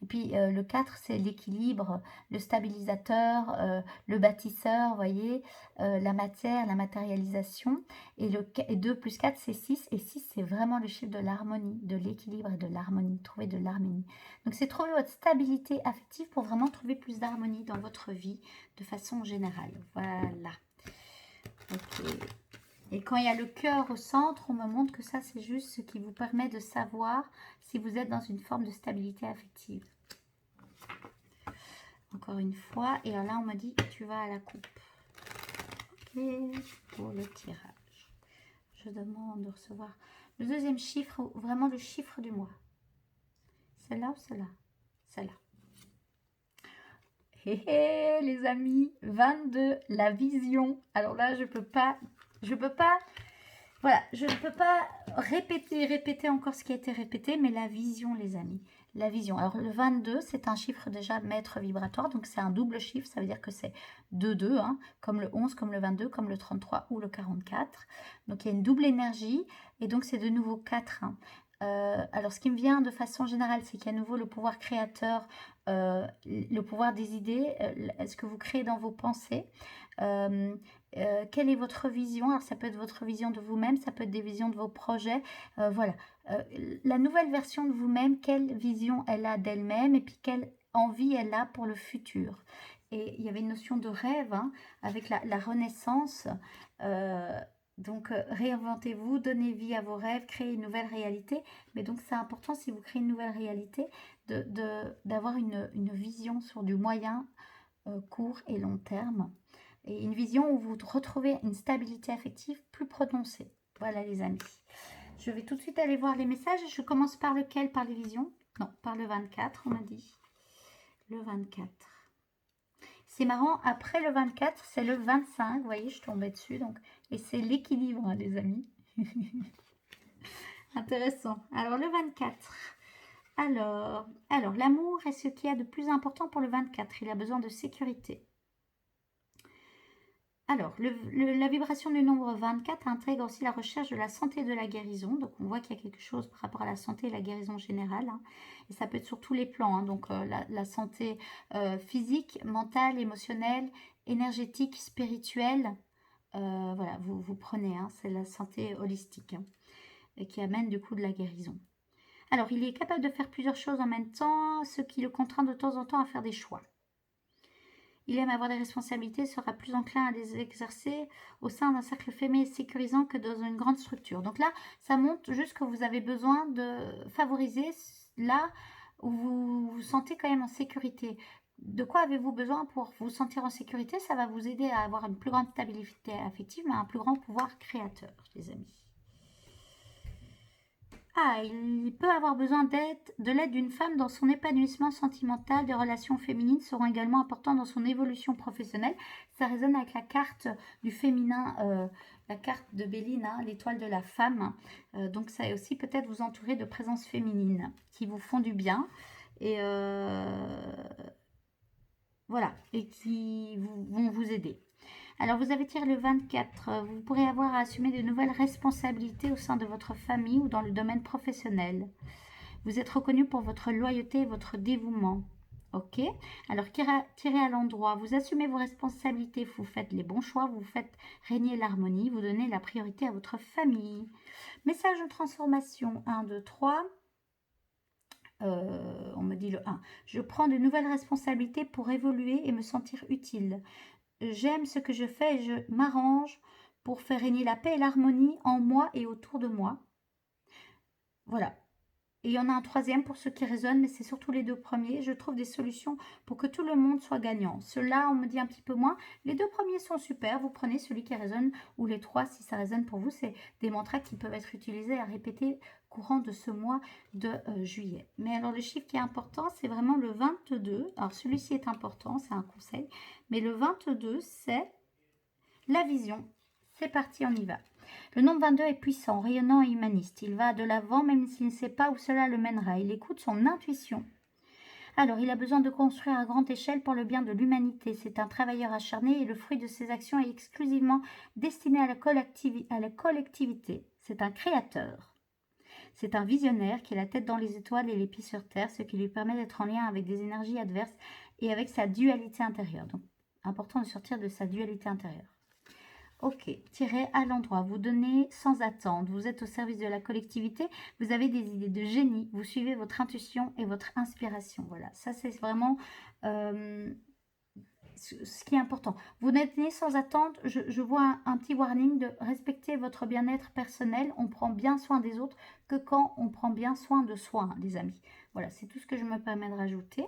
Et puis le 4, c'est l'équilibre, le stabilisateur, le bâtisseur, vous voyez, la matière, la matérialisation. Et 2 plus 4, c'est 6. Et 6, c'est vraiment le chiffre de l'harmonie, de l'équilibre et de l'harmonie. Trouver de l'harmonie. Donc, c'est trouver votre stabilité affective pour vraiment trouver plus d'harmonie dans votre vie de façon générale. Voilà. Ok. Et quand il y a le cœur au centre, on me montre que ça, c'est juste ce qui vous permet de savoir si vous êtes dans une forme de stabilité affective. encore une fois. Et alors là, on me dit, tu vas à la coupe. Ok, pour le tirage. Je demande de recevoir le deuxième chiffre, vraiment le chiffre du mois. Celle-là ou celle-là? Celle-là. Hé hé, les amis, 22, la vision. Alors là, je peux pas, voilà, je ne peux pas répéter encore ce qui a été répété, mais la vision, les amis, la vision. Alors le 22, c'est un chiffre déjà maître vibratoire, donc c'est un double chiffre, ça veut dire que c'est 2, hein, comme le 11, comme le 22, comme le 33 ou le 44. Donc il y a une double énergie, et donc c'est de nouveau 4. Hein. Alors ce qui me vient de façon générale, c'est qu'il y a à nouveau le pouvoir créateur, le pouvoir des idées, ce que vous créez dans vos pensées. Quelle est votre vision? Alors ça peut être votre vision de vous-même, ça peut être des visions de vos projets. Voilà. La nouvelle version de vous-même, quelle vision elle a d'elle-même et puis quelle envie elle a pour le futur. Et il y avait une notion de rêve, hein, avec la renaissance. Donc, réinventez-vous, donnez vie à vos rêves, créez une nouvelle réalité. Mais donc, c'est important, si vous créez une nouvelle réalité, d'avoir une vision sur du moyen, court et long terme. Et une vision où vous retrouvez une stabilité affective plus prononcée. Voilà, les amis. Je vais tout de suite aller voir les messages. Je commence par lequel? Par les visions? Non, par le 24, on m'a dit. Le 24. C'est marrant, après le 24, c'est le 25. Vous voyez, je tombais dessus. Donc, et c'est l'équilibre, hein, les amis. Intéressant. Alors, le 24. Alors l'amour est ce qu'il y a de plus important pour le 24. Il a besoin de sécurité. Alors, la vibration du nombre 24 intègre aussi la recherche de la santé et de la guérison. Donc, on voit qu'il y a quelque chose par rapport à la santé et la guérison générale. Hein. Et ça peut être sur tous les plans. Hein. Donc, la santé physique, mentale, émotionnelle, énergétique, spirituelle. Voilà, vous prenez. Hein, c'est la santé holistique, hein, et qui amène du coup de la guérison. Alors, il est capable de faire plusieurs choses en même temps, ce qui le contraint de temps en temps à faire des choix. Il aime avoir des responsabilités, sera plus enclin à les exercer au sein d'un cercle féminin sécurisant que dans une grande structure. Donc là, ça montre juste que vous avez besoin de favoriser là où vous vous sentez quand même en sécurité. De quoi avez-vous besoin pour vous sentir en sécurité? Ça va vous aider à avoir une plus grande stabilité affective, mais un plus grand pouvoir créateur, les amis. Ah, il peut avoir besoin de l'aide d'une femme dans son épanouissement sentimental. Des relations féminines seront également importantes dans son évolution professionnelle. Ça résonne avec la carte du féminin, la carte de Béline, hein, l'étoile de la femme. Donc ça est aussi peut-être vous entourer de présences féminines qui vous font du bien. Et voilà, et qui vont vous aider. Alors, vous avez tiré le 24. Vous pourrez avoir à assumer de nouvelles responsabilités au sein de votre famille ou dans le domaine professionnel. Vous êtes reconnu pour votre loyauté et votre dévouement. Ok? Alors, tirez à l'endroit. Vous assumez vos responsabilités. Vous faites les bons choix. Vous faites régner l'harmonie. Vous donnez la priorité à votre famille. Message de transformation. 1, 2, 3. On me dit le 1. Je prends de nouvelles responsabilités pour évoluer et me sentir utile. J'aime ce que je fais et je m'arrange pour faire régner la paix et l'harmonie en moi et autour de moi. Voilà. Et il y en a un troisième pour ceux qui résonnent, mais c'est surtout les deux premiers. Je trouve des solutions pour que tout le monde soit gagnant. Ceux-là, on me dit un petit peu moins. Les deux premiers sont super. Vous prenez celui qui résonne ou les trois si ça résonne pour vous. C'est des mantras qui peuvent être utilisés à répéter courant de ce mois de juillet. Mais alors le chiffre qui est important, c'est vraiment le 22. Alors celui-ci est important, c'est un conseil. Mais le 22, c'est la vision. C'est parti, on y va. Le nombre 22 est puissant, rayonnant et humaniste. Il va de l'avant même s'il ne sait pas où cela le mènera. Il écoute son intuition. Alors, il a besoin de construire à grande échelle pour le bien de l'humanité. C'est un travailleur acharné et le fruit de ses actions est exclusivement destiné à la collectivité. C'est un créateur. C'est un visionnaire qui a la tête dans les étoiles et les pieds sur terre, ce qui lui permet d'être en lien avec des énergies adverses et avec sa dualité intérieure. Donc, important de sortir de sa dualité intérieure. Ok, tirez à l'endroit, vous donnez sans attendre, vous êtes au service de la collectivité, vous avez des idées de génie, vous suivez votre intuition et votre inspiration. Voilà, ça c'est vraiment ce qui est important. Vous n'êtes né sans attente. Je vois un petit warning de respecter votre bien-être personnel. On prend bien soin des autres que quand on prend bien soin de soi, hein, les amis. Voilà, c'est tout ce que je me permets de rajouter.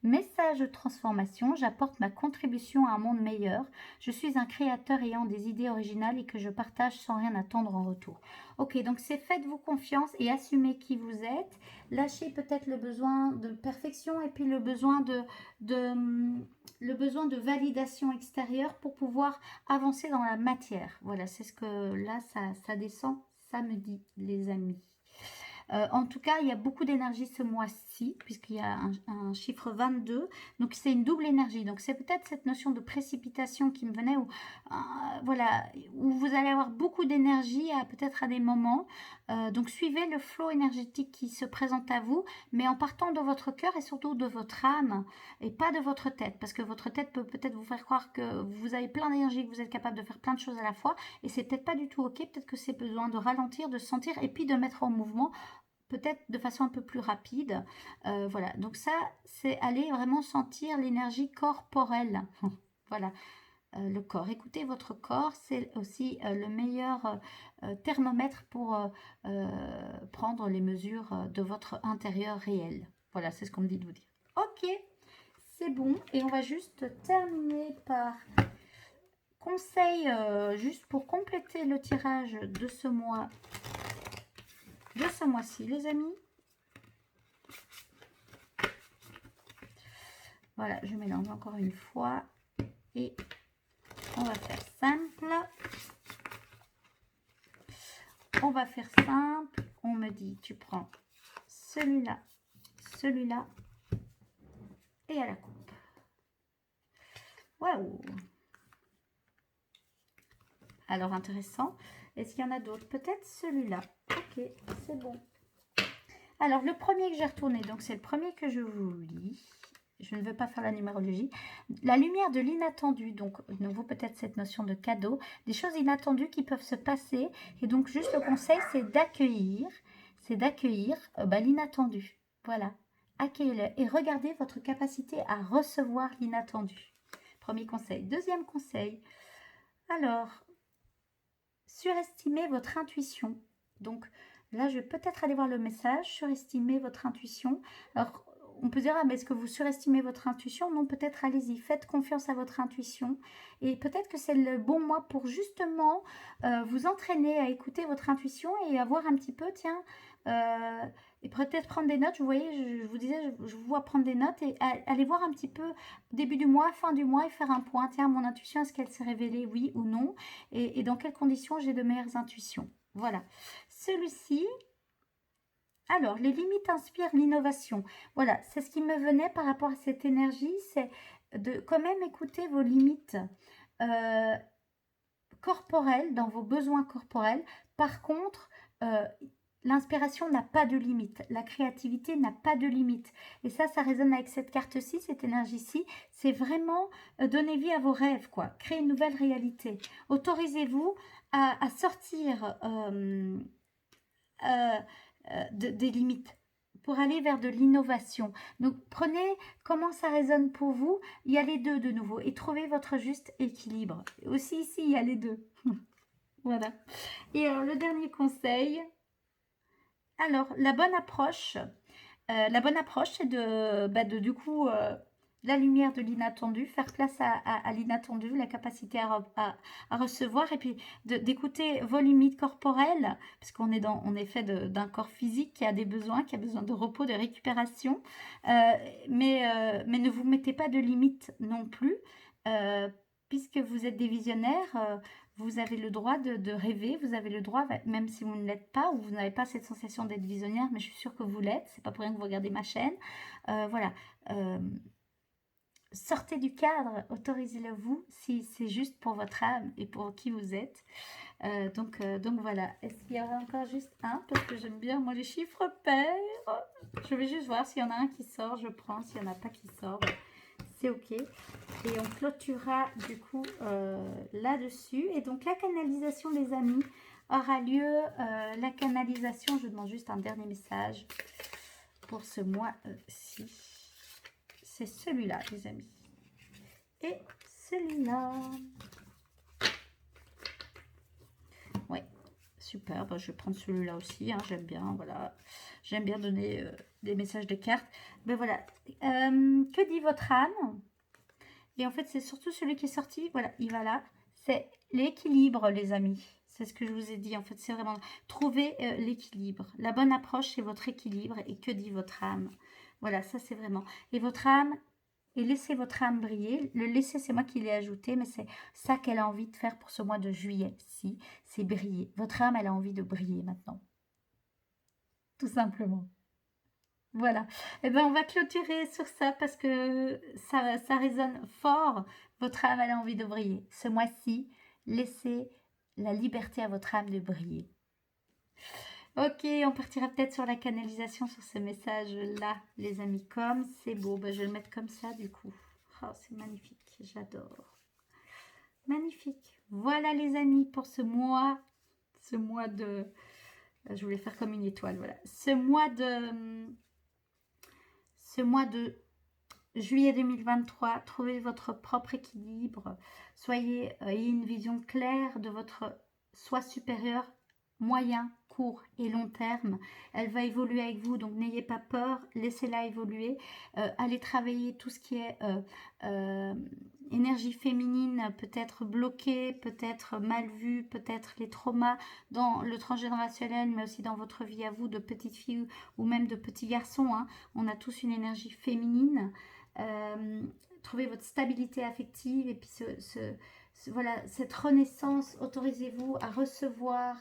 Message de transformation, j'apporte ma contribution à un monde meilleur. Je suis un créateur ayant des idées originales et que je partage sans rien attendre en retour. Ok, donc c'est faites-vous confiance et assumez qui vous êtes. Lâchez peut-être le besoin de perfection et puis le besoin de validation extérieure pour pouvoir avancer dans la matière. Voilà, c'est ce que là, ça descend, ça me dit, les amis. En tout cas, il y a beaucoup d'énergie ce mois-ci, puisqu'il y a un chiffre 22. Donc, c'est une double énergie. Donc, c'est peut-être cette notion de précipitation qui me venait, voilà, où vous allez avoir beaucoup d'énergie, peut-être à des moments. Donc, suivez le flot énergétique qui se présente à vous, mais en partant de votre cœur et surtout de votre âme, et pas de votre tête. Parce que votre tête peut peut-être vous faire croire que vous avez plein d'énergie, que vous êtes capable de faire plein de choses à la fois, et c'est peut-être pas du tout OK. Peut-être que c'est besoin de ralentir, de sentir, et puis de mettre en mouvement peut-être de façon un peu plus rapide. Voilà, donc ça, c'est aller vraiment sentir l'énergie corporelle. Voilà, le corps. Écoutez votre corps, c'est aussi le meilleur thermomètre pour prendre les mesures de votre intérieur réel. Voilà, c'est ce qu'on me dit de vous dire. Ok, c'est bon. Et on va juste terminer par conseil, juste pour compléter le tirage de ce mois. De ce mois-ci, les amis. Voilà, je mélange encore une fois et on va faire simple. On va faire simple. On me dit, tu prends celui-là, celui-là et à la coupe. Waouh! Alors, intéressant. Est-ce qu'il y en a d'autres? Peut-être celui-là. Ok, c'est bon. Alors, le premier que j'ai retourné, donc c'est le premier que je vous lis. Je ne veux pas faire la numérologie. La lumière de l'inattendu, donc de nouveau peut-être cette notion de cadeau, des choses inattendues qui peuvent se passer. Et donc juste le conseil, c'est d'accueillir l'inattendu. Voilà, accueillez-le et regardez votre capacité à recevoir l'inattendu. Premier conseil. Deuxième conseil, alors, surestimez votre intuition. Donc là, je vais peut-être aller voir le message, surestimer votre intuition. Alors, on peut dire, ah, mais est-ce que vous surestimez votre intuition? Non, peut-être allez-y, faites confiance à votre intuition. Et peut-être que c'est le bon mois pour justement vous entraîner à écouter votre intuition et à voir un petit peu, tiens, et peut-être prendre des notes. Vous voyez, je vous disais, je vous vois prendre des notes et aller voir un petit peu début du mois, fin du mois et faire un point. Tiens, mon intuition, est-ce qu'elle s'est révélée, oui ou non? Et dans quelles conditions j'ai de meilleures intuitions? Voilà. Celui-ci... Alors, les limites inspirent l'innovation. Voilà, c'est ce qui me venait par rapport à cette énergie, c'est de quand même écouter vos limites corporelles, dans vos besoins corporels. Par contre, l'inspiration n'a pas de limite, la créativité n'a pas de limite. Et ça résonne avec cette carte-ci, cette énergie-ci. C'est vraiment donner vie à vos rêves, quoi. Créer une nouvelle réalité. Autorisez-vous à sortir... des limites pour aller vers de l'innovation. Donc prenez comment ça résonne pour vous, il y a les deux de nouveau et trouvez votre juste équilibre. Aussi ici il y a les deux. Voilà. Et alors le dernier conseil, alors la bonne approche c'est du coup la lumière de l'inattendu, faire place à l'inattendu, la capacité à recevoir et puis d'écouter vos limites corporelles, parce qu'on est on est fait d'un corps physique qui a des besoins, qui a besoin de repos, de récupération, mais ne vous mettez pas de limites non plus, puisque vous êtes des visionnaires, vous avez le droit de rêver, vous avez le droit, même si vous ne l'êtes pas, ou vous n'avez pas cette sensation d'être visionnaire, mais je suis sûre que vous l'êtes, c'est pas pour rien que vous regardez ma chaîne, voilà. Sortez du cadre, autorisez-le vous si c'est juste pour votre âme et pour qui vous êtes. Donc voilà. Est-ce qu'il y aura encore juste un? Parce que j'aime bien moi les chiffres pairs. Je vais juste voir s'il y en a un qui sort, je prends. S'il n'y en a pas qui sort, c'est ok. Et on clôturera du coup là-dessus. Et donc la canalisation, les amis, aura lieu. La canalisation, je demande juste un dernier message pour ce mois-ci. C'est celui-là, les amis. et celui-là. Ouais, super. Bah, je vais prendre celui-là aussi. Hein, j'aime bien, voilà. J'aime bien donner des messages de cartes. Ben voilà. Que dit votre âme? Et en fait, c'est surtout celui qui est sorti. Voilà, il va là. C'est l'équilibre, les amis. C'est ce que je vous ai dit. En fait, c'est vraiment trouver l'équilibre. La bonne approche, c'est votre équilibre. Et que dit votre âme? Voilà, ça, c'est vraiment. Et votre âme, et laissez votre âme briller. Le laisser, c'est moi qui l'ai ajouté, mais c'est ça qu'elle a envie de faire pour ce mois de juillet. Si, c'est briller. Votre âme, elle a envie de briller maintenant. Tout simplement. Voilà. Eh ben, on va clôturer sur ça parce que ça résonne fort. Votre âme, elle a envie de briller. Ce mois-ci, laissez la liberté à votre âme de briller. Ok, on partira peut-être sur la canalisation sur ce message-là, les amis. Comme c'est beau, ben, je vais le mettre comme ça du coup. Oh, c'est magnifique, j'adore. Magnifique. Voilà les amis pour ce mois de... Je voulais faire comme une étoile, voilà. Ce mois de juillet 2023, trouvez votre propre équilibre. Ayez une vision claire de votre soi supérieur, moyen, court et long terme. Elle va évoluer avec vous, donc n'ayez pas peur, laissez-la évoluer. Allez travailler tout ce qui est énergie féminine, peut-être bloquée, peut-être mal vue, peut-être les traumas dans le transgénérationnel, mais aussi dans votre vie à vous, de petite fille ou même de petits garçons. Hein. On a tous une énergie féminine. Trouvez votre stabilité affective et puis voilà, cette renaissance, autorisez-vous à recevoir,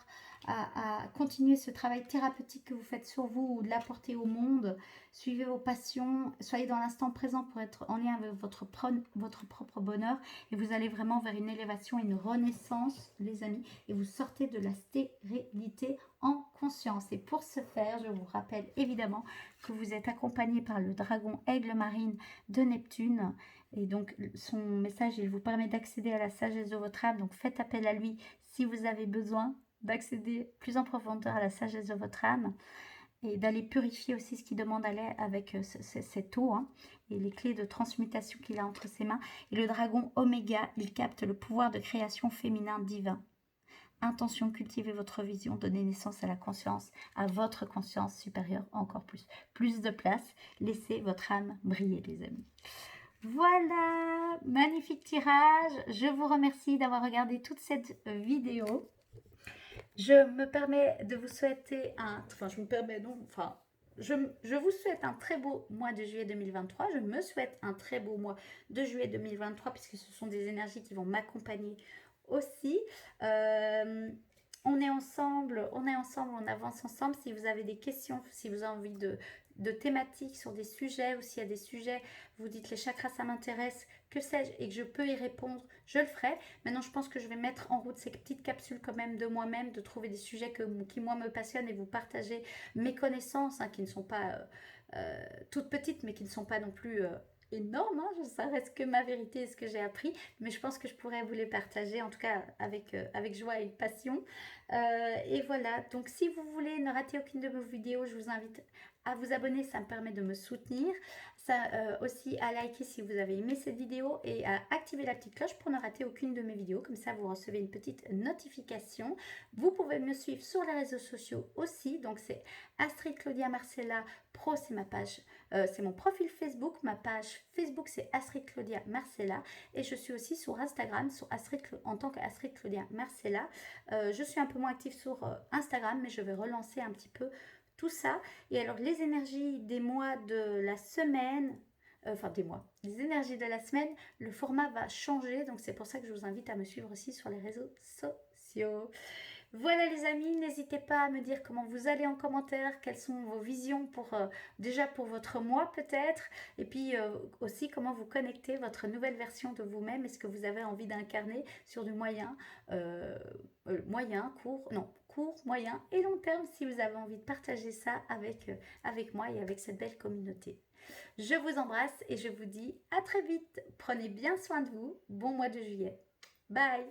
à continuer ce travail thérapeutique que vous faites sur vous ou de l'apporter au monde. Suivez vos passions, soyez dans l'instant présent pour être en lien avec votre propre bonheur et vous allez vraiment vers une élévation, une renaissance, les amis, et vous sortez de la stérilité en conscience. Et pour ce faire, je vous rappelle évidemment que vous êtes accompagné par le dragon aigle marine de Neptune. Et donc, son message, il vous permet d'accéder à la sagesse de votre âme. Donc, faites appel à lui si vous avez besoin d'accéder plus en profondeur à la sagesse de votre âme et d'aller purifier aussi ce qui demande à l'air avec cette eau hein, et les clés de transmutation qu'il a entre ses mains. Et le dragon Oméga, il capte le pouvoir de création féminin divin. Intention, cultivez votre vision, donnez naissance à la conscience, à votre conscience supérieure encore plus. Plus de place, laissez votre âme briller, les amis. Voilà, magnifique tirage. Je vous remercie d'avoir regardé toute cette vidéo. Je me permets de vous souhaiter je vous souhaite un très beau mois de juillet 2023. Je me souhaite un très beau mois de juillet 2023 puisque ce sont des énergies qui vont m'accompagner aussi. On est ensemble, on avance ensemble. Si vous avez des questions, si vous avez envie de thématiques sur des sujets ou s'il y a des sujets, vous dites les chakras ça m'intéresse, que sais-je, et que je peux y répondre, je le ferai. Maintenant, je pense que je vais mettre en route ces petites capsules quand même de moi-même, de trouver des sujets qui moi me passionnent et vous partager mes connaissances hein, qui ne sont pas toutes petites mais qui ne sont pas non plus... énorme, hein, ça reste que ma vérité et ce que j'ai appris, mais je pense que je pourrais vous les partager, en tout cas avec joie et passion. Et voilà, donc si vous voulez ne rater aucune de mes vidéos, je vous invite à vous abonner, ça me permet de me soutenir. Ça aussi à liker si vous avez aimé cette vidéo et à activer la petite cloche pour ne rater aucune de mes vidéos. Comme ça, vous recevez une petite notification. Vous pouvez me suivre sur les réseaux sociaux aussi. Donc, c'est Astrid Claudia Marcella Pro, c'est ma page. C'est mon profil Facebook. Ma page Facebook, c'est Astrid Claudia Marcella. Et je suis aussi sur Instagram en tant qu'Astrid Claudia Marcella. Je suis un peu moins active sur Instagram, mais je vais relancer un petit peu tout ça. Et alors les énergies des mois de la semaine, les énergies de la semaine, le format va changer, donc c'est pour ça que je vous invite à me suivre aussi sur les réseaux sociaux. Voilà les amis, n'hésitez pas à me dire comment vous allez en commentaire, quelles sont vos visions déjà pour votre mois peut-être, et puis aussi comment vous connectez votre nouvelle version de vous-même, est-ce que vous avez envie d'incarner sur du moyen, court, moyen et long terme, si vous avez envie de partager ça avec moi et avec cette belle communauté. Je vous embrasse et je vous dis à très vite, prenez bien soin de vous, bon mois de juillet, bye.